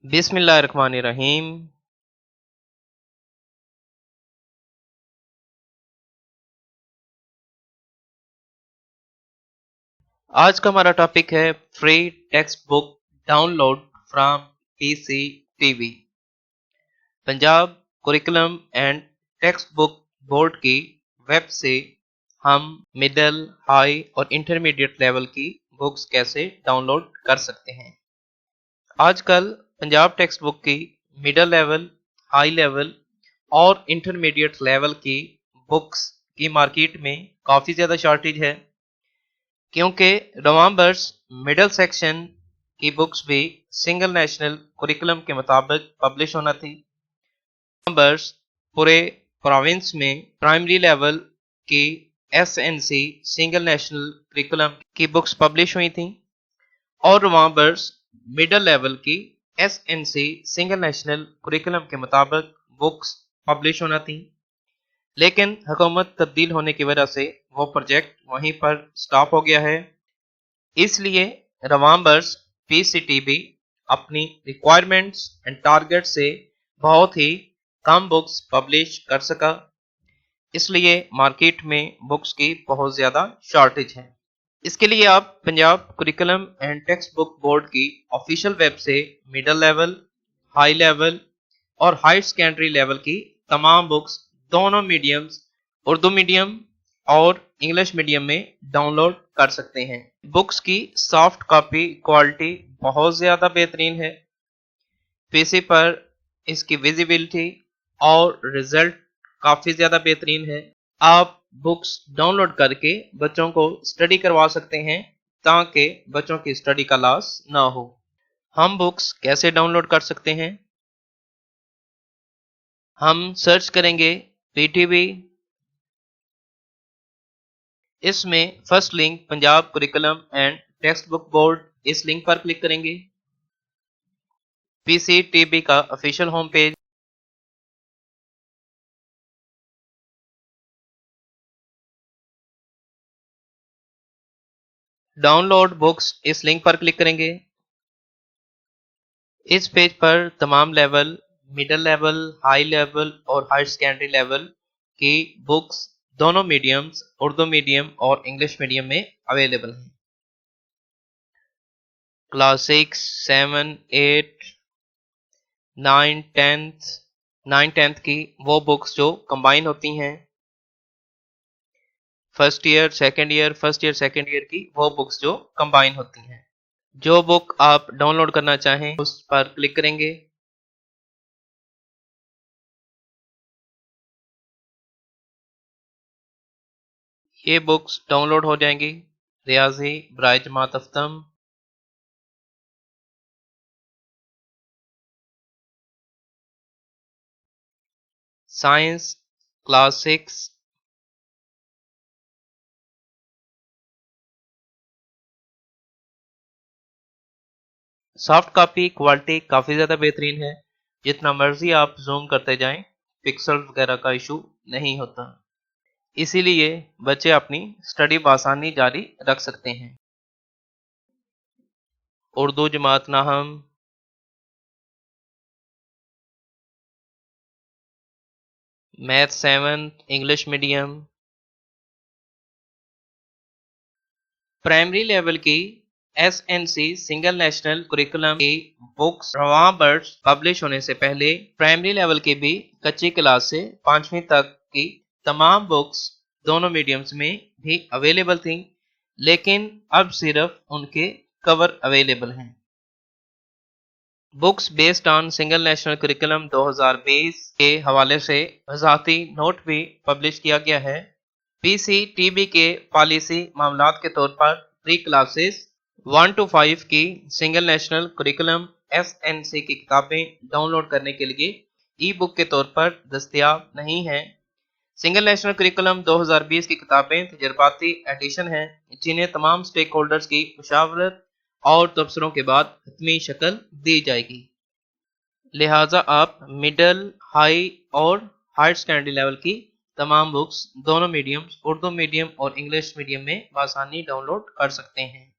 बिस्मिल्लाहिर्रहमानिर्रहीम। आज का हमारा टॉपिक है free text book download from PC TV. Punjab curriculum and text book board की वेब से हम मिडिल, हाई और इंटरमीडिएट लेवल की बुक्स कैसे डाउनलोड कर सकते हैं। आजकल पंजाब टेक्स्ट बुक की मिडिल लेवल, हाई लेवल और इंटरमीडिएट लेवल की बुक्स की मार्केट में काफ़ी ज़्यादा शॉर्टेज है, क्योंकि नवंबर्स मिडिल सेक्शन की बुक्स भी सिंगल नेशनल कुरिकुलम के मुताबिक पब्लिश होना थी। नवंबर्स पूरे प्रोविंस में प्राइमरी लेवल की एसएनसी सिंगल नेशनल कुरिकुलम की बुक्स पब्लिश हुई थी और नवंबर्स मिडिल लेवल की एसएनसी सिंगल नेशनल कुरिकुलम के मुताबिक बुक्स पब्लिश होना थी, लेकिन हुकूमत तब्दील होने की वजह से वो प्रोजेक्ट वहीं पर स्टॉप हो गया है। इसलिए नवंबर्स पीसीटीबी अपनी रिक्वायरमेंट्स एंड टारगेट से बहुत ही कम बुक्स पब्लिश कर सका, इसलिए मार्केट में बुक्स की बहुत ज़्यादा शॉर्टेज है। इसके लिए आप Punjab curriculum and text book board की ऑफिशियल वेब से मिडिल लेवल, हाई लेवल और हायर सेकेंडरी लेवल की तमाम बुक्स दोनों मीडियम्स, उर्दू मीडियम और इंग्लिश मीडियम में डाउनलोड कर सकते हैं। बुक्स की सॉफ्ट कॉपी क्वालिटी बहुत ज़्यादा बेहतरीन है। पीसी पर इसकी विजिबिलिटी और रिजल्ट काफ़ी ज़्यादा बेहतरीन है। आप बुक्स डाउनलोड करके बच्चों को स्टडी करवा सकते हैं ताकि बच्चों की स्टडी का लॉस ना हो। हम बुक्स कैसे डाउनलोड कर सकते हैं? हम सर्च करेंगे पीटीबी। इसमें first link Punjab curriculum and text book board, इस लिंक पर क्लिक करेंगे। पीसीटीबी का official home page, download books, इस लिंक पर क्लिक करेंगे। इस पेज पर तमाम level, middle level, high level और हायर सेकेंडरी लेवल की बुक्स दोनों मीडियम्स, उर्दू मीडियम और इंग्लिश मीडियम में अवेलेबल हैं। क्लास 6, 7, 8, 9, 10th की वो बुक्स जो कंबाइन होती हैं। फर्स्ट ईयर सेकेंड ईयर की वो बुक्स जो कंबाइन होती हैं। जो बुक आप डाउनलोड करना चाहें उस पर क्लिक करेंगे। ये बुक्स डाउनलोड हो जाएंगी। रियाजी बराए जमात अफ्तम, science class 6, soft copy quality काफ़ी ज़्यादा बेहतरीन है। जितना मर्जी आप जूम करते जाएं, पिक्सल वगैरह का इशू नहीं होता। इसीलिए बच्चे अपनी स्टडी बआसानी जारी रख सकते हैं। उर्दू जमात नाहम, math 7, English medium, primary level की एसएनसी सिंगल नेशनल कुरिकुलम की बुक्स नवंबर्स पब्लिश होने से पहले प्राइमरी लेवल की भी कच्ची क्लास से 5वीं तक की तमाम बुक्स दोनों मीडियम्स में भी अवेलेबल थी, लेकिन अब सिर्फ उनके कवर अवेलेबल हैं। Books based on single national curriculum 2020 के हवाले से वजाती नोट भी पब्लिश किया गया है। पीसीटीबी के पॉलिसी मामलात के तौर पर प्री क्लासेस 1 to 5 की सिंगल नेशनल कुरिकुलम एसएनसी की किताबें डाउनलोड करने के लिए ई बुक के तौर पर दस्तयाब नहीं हैं। सिंगल नेशनल कुरिकुलम 2020 की किताबें तजर्बाती एडिशन हैं, जिन्हें तमाम स्टेक होल्डर्स की मुशावरत और तबसरों के बाद हतमी शक्ल दी जाएगी। लिहाजा आप मिडल, हाई और हायर सेकेंडरी लेवल की तमाम बुक्स दोनों मीडियम्स, उर्दू मीडियम और इंग्लिश मीडियम में बआसानी डाउनलोड कर सकते हैं।